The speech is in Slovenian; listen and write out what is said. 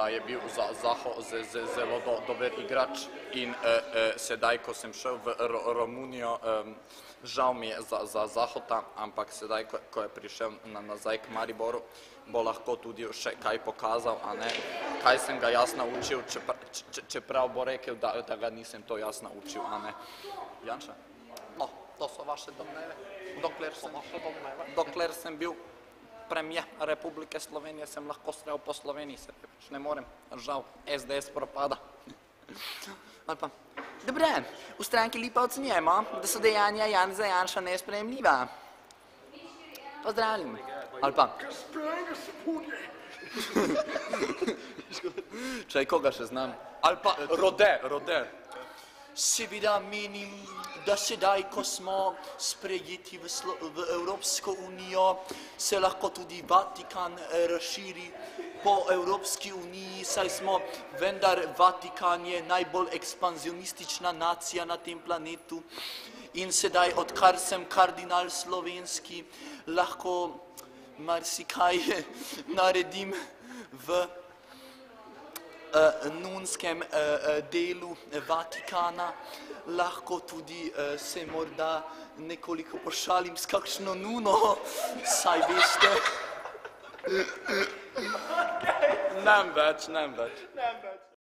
da je bil Zaho zelo dober igrač in sedaj, ko sem šel v Romunijo, žal mi je za Zahota, ampak sedaj, ko je prišel nazaj k Mariboru, bo lahko tudi še kaj pokazal, a ne, kaj sem ga jaz naučil, čeprav bo rekel, da ga nisem to jaz naučil, a ne. Janša? No, to so vaše domneve. Dokler sem bil premijer Republike Slovenije, sem lahko strel po Sloveniji, se več ne morem, žal, SDS propada. Dobre, v stranki Lipa ocenjujemo, da so dejanja Janeza Janša nesprejemljiva. Pozdravljam. Ali pa... Čaj, koga še znam? Ali pa Rode. Seveda menim, da sedaj, ko smo sprejeti v Evropsko unijo, se lahko tudi Vatikan razširi po Evropski uniji, saj smo vendar Vatikan je najbolj ekspanzionistična nacija na tem planetu in sedaj, odkar sem kardinal slovenski, lahko marsikaj naredim v nunskem delu Vatikana, lahko tudi se morda nekoliko pošalim s kakšno nuno, saj veste. Nem več.